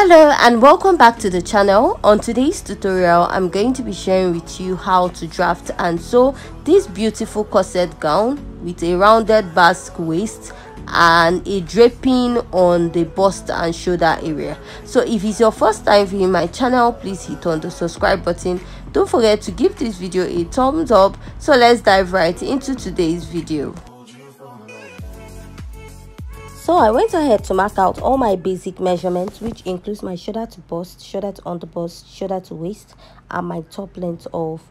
Hello and welcome back to the channel. On today's tutorial, I'm going to be sharing with you how to draft and sew this beautiful corset gown with a rounded basque waist and a draping on the bust and shoulder area. So if it's your first time viewing my channel, please hit on the subscribe button. Don't forget to give this video a thumbs up. So let's dive right into today's video. So I went ahead to mark out all my basic measurements, which includes my shoulder to bust, shoulder to underbust, shoulder to waist, and my top length of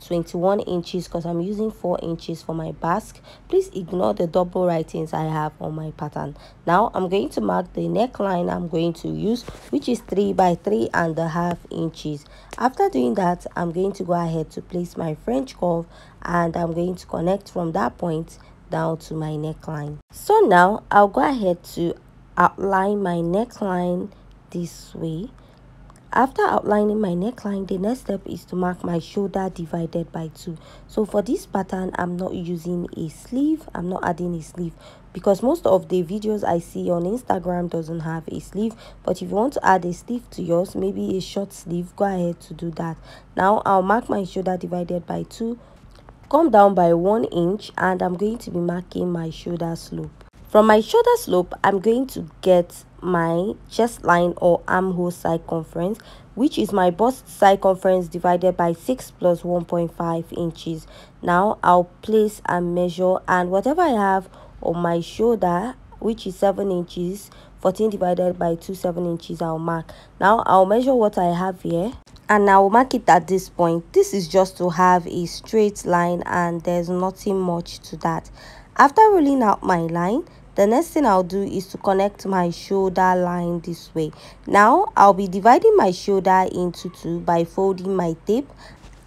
21 inches because I'm using 4 inches for my basque. Please ignore the double writings I have on my pattern. Now I'm going to mark the neckline I'm going to use, which is 3 by 3.5 inches. After doing that, I'm going to go ahead to place my French curve and I'm going to connect from that point down to my neckline. So now I'll go ahead to outline my neckline this way. After outlining my neckline, the next step is to mark my shoulder divided by 2. So for this pattern, I'm not using a sleeve. I'm not adding a sleeve because most of the videos I see on Instagram doesn't have a sleeve. But if you want to add a sleeve to yours, maybe a short sleeve, go ahead to do that. Now I'll mark my shoulder divided by 2, come down by 1 inch, and I'm going to be marking my shoulder slope. From my shoulder slope, I'm going to get my chest line or armhole circumference, which is my bust circumference divided by 6 plus 1.5 inches. Now I'll place and measure, and whatever I have on my shoulder, which is 7 inches, 14 divided by 2, 7 inches, I'll mark. Now I'll measure what I have here and I'll mark it at this point. This is just to have a straight line and there's nothing much to that. After rolling out my line, the next thing I'll do is to connect my shoulder line this way. Now I'll be dividing my shoulder into 2 by folding my tape,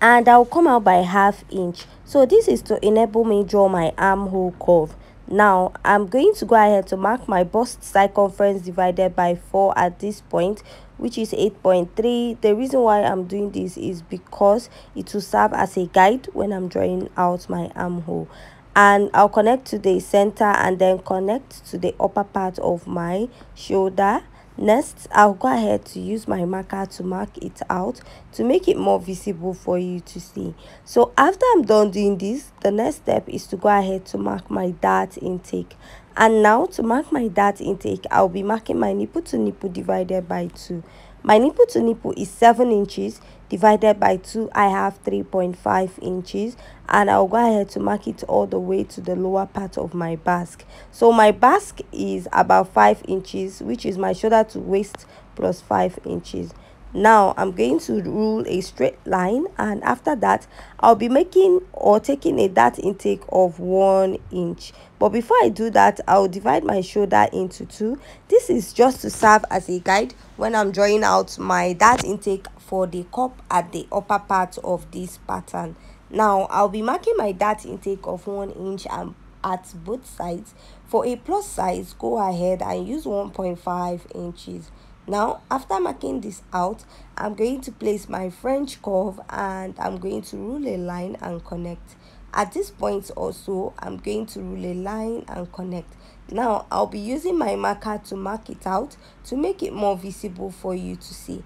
and I'll come out by ½ inch. So this is to enable me draw my armhole curve. Now I'm going to go ahead to mark my bust circumference divided by 4 at this point, which is 8.3. The reason why I'm doing this is because it will serve as a guide when I'm drawing out my armhole. And I'll connect to the center and then connect to the upper part of my shoulder. Next, I'll go ahead to use my marker to mark it out to make it more visible for you to see. So after I'm done doing this, the next step is to go ahead to mark my dart intake. And now to mark my dart intake, I'll be marking my nipple to nipple divided by 2. My nipple to nipple is 7 inches divided by 2. I have 3.5 inches, and I'll go ahead to mark it all the way to the lower part of my basque. So my basque is about 5 inches, which is my shoulder to waist plus 5 inches. Now I'm going to rule a straight line, and after that I'll be making or taking a dart intake of 1 inch. But before I do that, I'll divide my shoulder into 2. This is just to serve as a guide when I'm drawing out my dart intake for the cup at the upper part of this pattern. Now I'll be marking my dart intake of 1 inch and at both sides. For a plus size, go ahead and use 1.5 inches. Now after marking this out, I'm going to place my French curve and I'm going to rule a line and connect. At this point also, I'm going to rule a line and connect. Now I'll be using my marker to mark it out to make it more visible for you to see.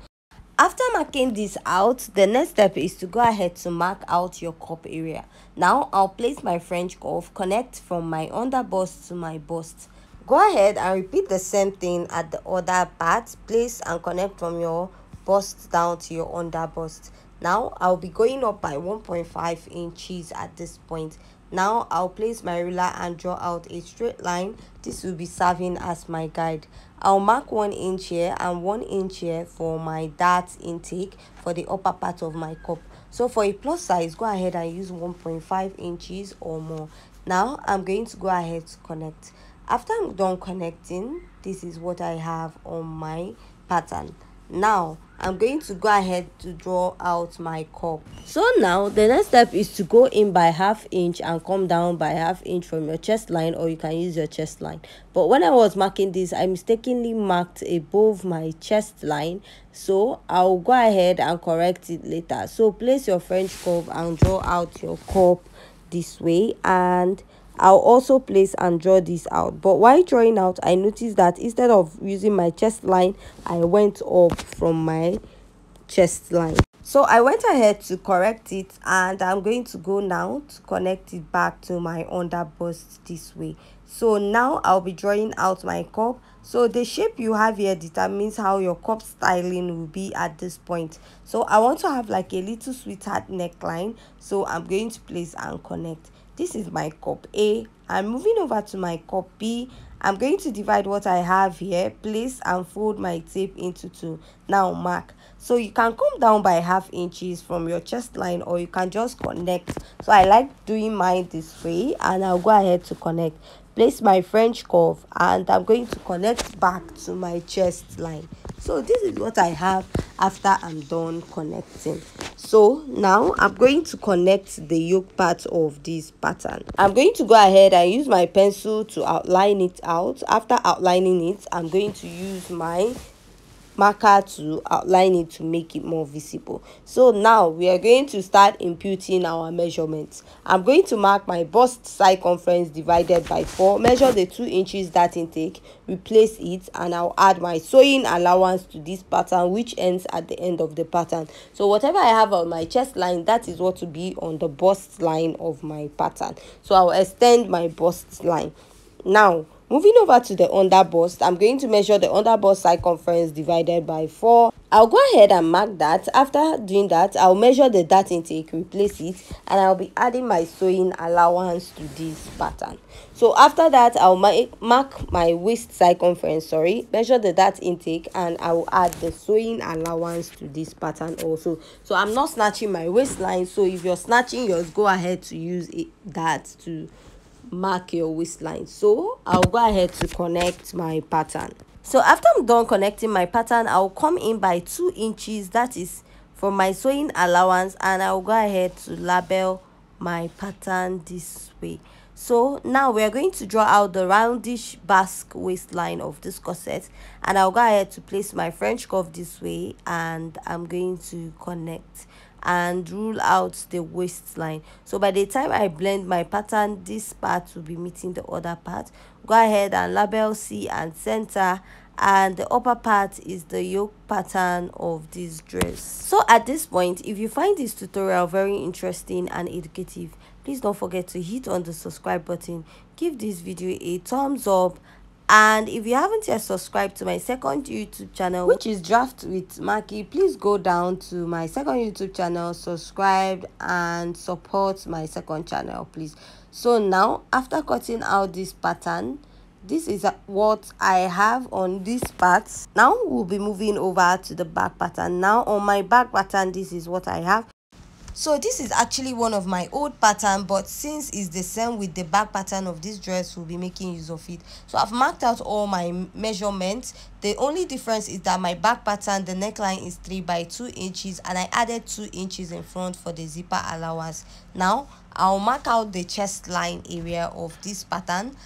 After marking this out, the next step is to go ahead to mark out your cup area. Now I'll place my French curve, connect from my under bust to my bust. Go ahead and repeat the same thing at the other part. Place and connect from your bust down to your under bust. Now I'll be going up by 1.5 inches at this point. Now I'll place my ruler and draw out a straight line. This will be serving as my guide. I'll mark 1 inch here and 1 inch here for my dart intake for the upper part of my cup. So for a plus size, go ahead and use 1.5 inches or more. Now I'm going to go ahead to connect. After I'm done connecting, this is what I have on my pattern. Now I'm going to go ahead to draw out my cup. So now the next step is to go in by ½ inch and come down by ½ inch from your chest line, or you can use your chest line. But when I was marking this, I mistakenly marked above my chest line, so I'll go ahead and correct it later. So place your French curve and draw out your cup this way, and I'll also place and draw this out. But while drawing out, I noticed that instead of using my chest line, I went up from my chest line. So I went ahead to correct it, and I'm going to go now to connect it back to my under bust this way. So now I'll be drawing out my cup. So the shape you have here determines how your cup styling will be at this point. So I want to have like a little sweetheart neckline, so I'm going to place and connect. This is my cup A. I'm moving over to my cup B. I'm going to divide what I have here, place and fold my tape into two. Now mark. So you can come down by ½ inches from your chest line, or you can just connect. So I like doing mine this way, and I'll go ahead to connect. Place my French curve, and I'm going to connect back to my chest line. So this is what I have after I'm done connecting. So now I'm going to connect the yoke part of this pattern. I'm going to go ahead and use my pencil to outline it out. After outlining it, I'm going to use my marker to outline it to make it more visible. So now we are going to start imputing our measurements. I'm going to mark my bust circumference divided by 4, measure the 2 inches dart intake, replace it, and I'll add my sewing allowance to this pattern, which ends at the end of the pattern. So whatever I have on my chest line, that is what will be on the bust line of my pattern. So I'll extend my bust line. Now moving over to the under bust, I'm going to measure the under bust circumference divided by 4. I'll go ahead and mark that. After doing that, I'll measure the dart intake, replace it, and I'll be adding my sewing allowance to this pattern. So after that, I'll mark my waist circumference, measure the dart intake, and I will add the sewing allowance to this pattern also. So I'm not snatching my waistline, so if you're snatching yours, go ahead to use that to mark your waistline. So I'll go ahead to connect my pattern. So after I'm done connecting my pattern, I'll come in by 2 inches, that is from my sewing allowance, and I'll go ahead to label my pattern this way. So now we are going to draw out the roundish basque waistline of this corset, and I'll go ahead to place my French curve this way, and I'm going to connect and rule out the waistline. So by the time I blend my pattern, this part will be meeting the other part. Go ahead and label C and center, and the upper part is the yoke pattern of this dress. So at this point, if you find this tutorial very interesting and educative, please don't forget to hit on the subscribe button, give this video a thumbs up, and if you haven't yet subscribed to my second YouTube channel, which is Draft with Maki, please go down to my second YouTube channel, subscribe, and support my second channel, please. So now after cutting out this pattern, this is what I have on this part. Now we'll be moving over to the back pattern. Now on my back pattern, this is what I have. So this is actually one of my old pattern, but since it's the same with the back pattern of this dress, we'll be making use of it. So I've marked out all my measurements. The only difference is that my back pattern, the neckline is 3 by 2 inches, and I added 2 inches in front for the zipper allowance. Now I'll mark out the chest line area of this pattern,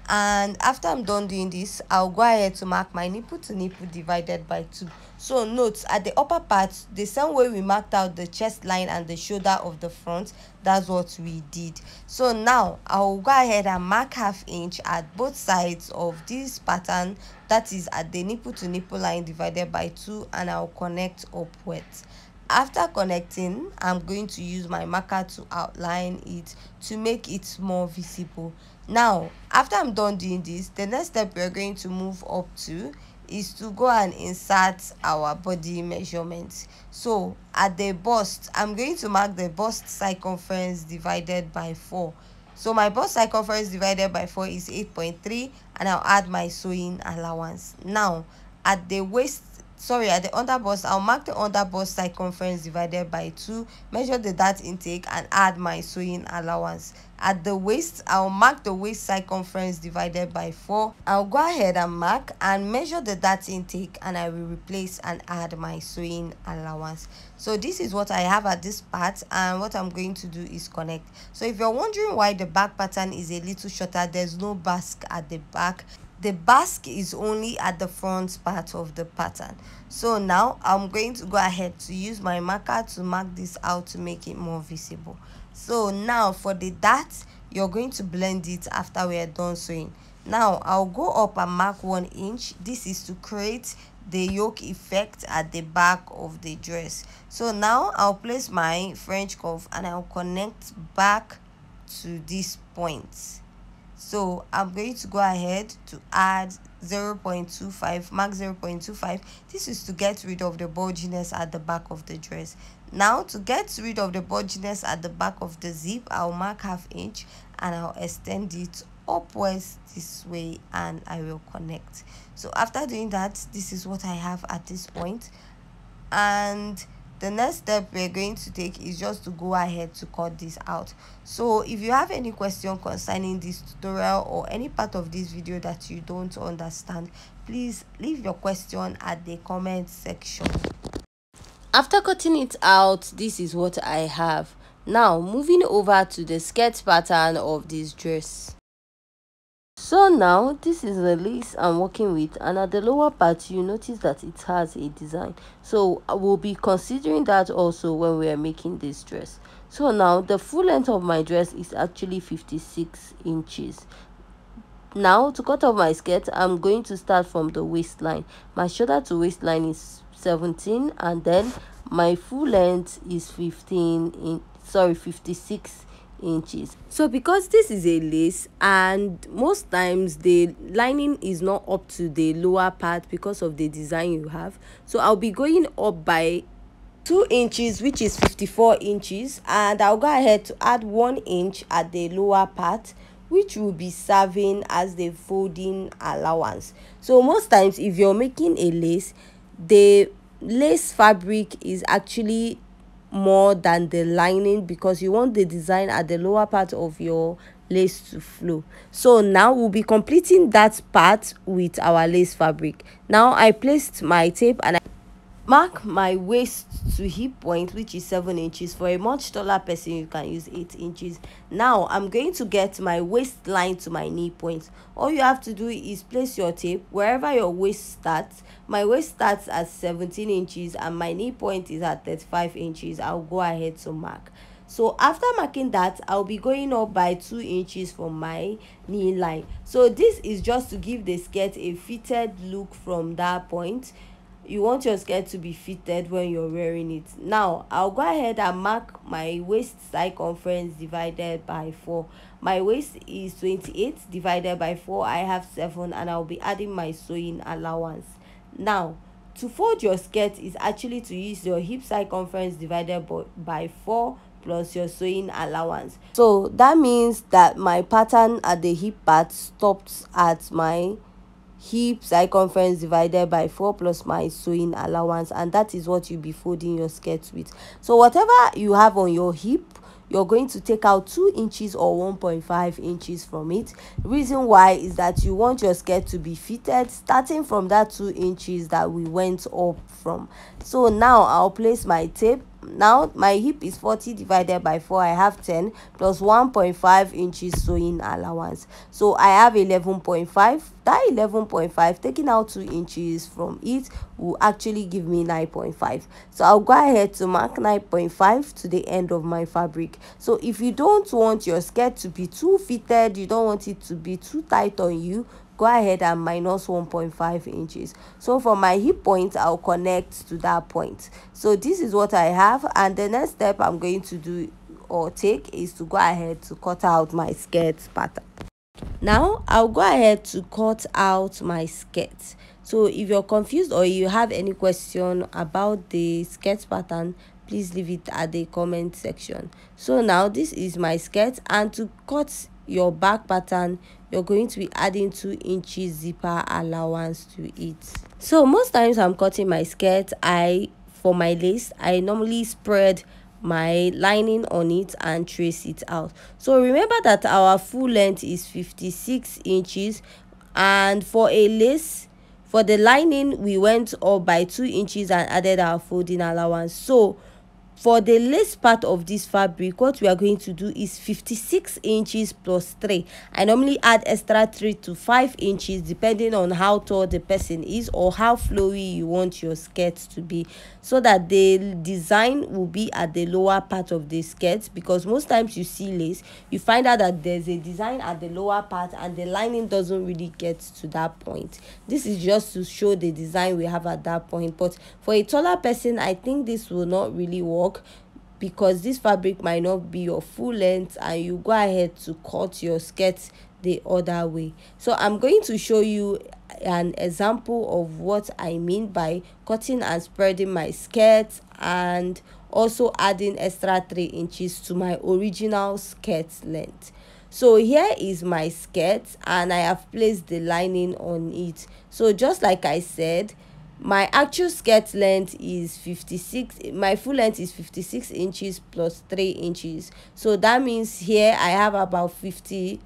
and after I'm done doing this, I'll go ahead to mark my nipple to nipple divided by 2. So note, at the upper part, the same way we marked out the chest line and the shoulder of the front, that's what we did. So now I'll go ahead and mark ½ inch at both sides of this pattern, that is at the nipple to nipple line divided by 2, and I'll connect upwards. After connecting, I'm going to use my marker to outline it to make it more visible. Now after I'm done doing this, the next step we're going to move up to is to go and insert our body measurements. So at the bust, I'm going to mark the bust circumference divided by 4. So my bust circumference divided by 4 is 8.3, and I'll add my sewing allowance. Now at the waist, at the under bust, I'll mark the under bust circumference divided by 2, measure the dart intake, and add my sewing allowance. At the waist, I'll mark the waist circumference divided by 4. I'll go ahead and mark and measure the dart intake, and I will replace and add my sewing allowance. So this is what I have at this part, and what I'm going to do is connect. So if you're wondering why the back pattern is a little shorter, there's no basque at the back. The basque is only at the front part of the pattern. So now I'm going to go ahead to use my marker to mark this out to make it more visible. So now for the dart, you're going to blend it after we are done sewing. Now I'll go up and mark 1 inch. This is to create the yoke effect at the back of the dress. So now I'll place my French cuff and I'll connect back to this point. So I'm going to go ahead to add 0.25, mark 0.25. This is to get rid of the bulginess at the back of the dress. Now to get rid of the bulginess at the back of the zip, I'll mark 1/2 inch and I'll extend it upwards this way and I will connect. So after doing that, this is what I have at this point. And the next step we're going to take is just to go ahead to cut this out. So if you have any question concerning this tutorial or any part of this video that you don't understand, please leave your question at the comment section. After cutting it out, this is what I have. Now moving over to the skirt pattern of this dress. So now this is the lace I'm working with, and at the lower part you notice that it has a design, so I will be considering that also when we are making this dress. So now the full length of my dress is actually 56 inches. Now to cut off my skirt, I'm going to start from the waistline. My shoulder to waistline is 17 and then my full length is 56 inches. So because this is a lace and most times the lining is not up to the lower part because of the design you have, so I'll be going up by 2 inches, which is 54 inches, and I'll go ahead to add 1 inch at the lower part, which will be serving as the folding allowance. So most times if you're making a lace, the lace fabric is actually more than the lining because you want the design at the lower part of your lace to flow. So now we'll be completing that part with our lace fabric. Now I placed my tape and I mark my waist to hip point, which is 7 inches. For a much taller person you can use 8 inches. Now I'm going to get my waistline to my knee point. All you have to do is place your tape wherever your waist starts. My waist starts at 17 inches and my knee point is at 35 inches. I'll go ahead to mark. So after marking that, I'll be going up by 2 inches from my knee line. So this is just to give the skirt a fitted look from that point. You want your skirt to be fitted when you're wearing it. Now I'll go ahead and mark my waist circumference divided by 4. My waist is 28 divided by 4. I have 7 and I'll be adding my sewing allowance. Now to fold your skirt is actually to use your hip circumference divided by 4 plus your sewing allowance. So that means that my pattern at the hip part stops at my hip circumference divided by 4 plus my sewing allowance, and that is what you'll be folding your skirt with. So whatever you have on your hip, you're going to take out 2 inches or 1.5 inches from it. Reason why is that you want your skirt to be fitted starting from that 2 inches that we went up from. So now I'll place my tape. Now my hip is 40 divided by 4. I have 10 plus 1.5 inches sewing allowance. So I have 11.5. That 11.5, taking out 2 inches from it, will actually give me 9.5. So I'll go ahead to mark 9.5 to the end of my fabric. So if you don't want your skirt to be too fitted, you don't want it to be too tight on you, go ahead and minus 1.5 inches. So from my hip point, I'll connect to that point. So this is what I have, and the next step I'm going to do or take is to go ahead to cut out my skirt pattern. Now I'll go ahead to cut out my skirt. So if you're confused or you have any question about the skirt pattern, please leave it at the comment section. So now this is my skirt, and to cut your back pattern, you're going to be adding 2 inches zipper allowance to it. So most times I'm cutting my skirt, for my lace, I normally spread my lining on it and trace it out. So remember that our full length is 56 inches, and for a lace, for the lining we went up by 2 inches and added our folding allowance. So For the lace part of this fabric, what we are going to do is 56 inches plus 3. I normally add extra 3 to 5 inches depending on how tall the person is or how flowy you want your skirt to be, so that the design will be at the lower part of the skirt. Because most times you see lace, you find out that there's a design at the lower part and the lining doesn't really get to that point. This is just to show the design we have at that point. But for a taller person, I think this will not really work, because this fabric might not be your full length and you go ahead to cut your skirt the other way. So I'm going to show you an example of what I mean by cutting and spreading my skirt, and also adding extra 3 inches to my original skirt length. So here is my skirt and I have placed the lining on it. So just like I said, my actual skirt length is 56, my full length is 56 inches plus 3 inches. So that means here I have about 50.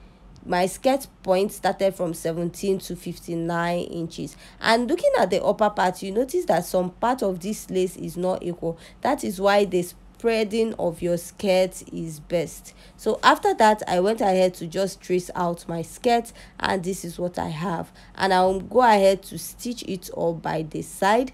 My skirt point started from 17 to 59 inches. And looking at the upper part, you notice that some part of this lace is not equal. That is why the spreading of your skirt is best. So after that, I went ahead to just trace out my skirt, and this is what I have. And I'll go ahead to stitch it up by the side.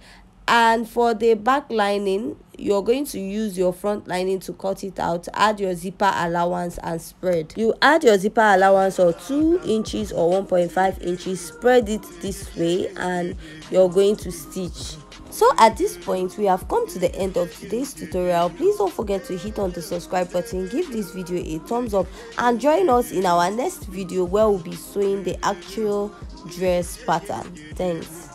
And for the back lining, you're going to use your front lining to cut it out. Add your zipper allowance and spread. You add your zipper allowance or 2 inches or 1.5 inches, spread it this way, and you're going to stitch. So at this point, we have come to the end of today's tutorial. Please don't forget to hit on the subscribe button, give this video a thumbs up, and join us in our next video where we'll be sewing the actual dress pattern. Thanks.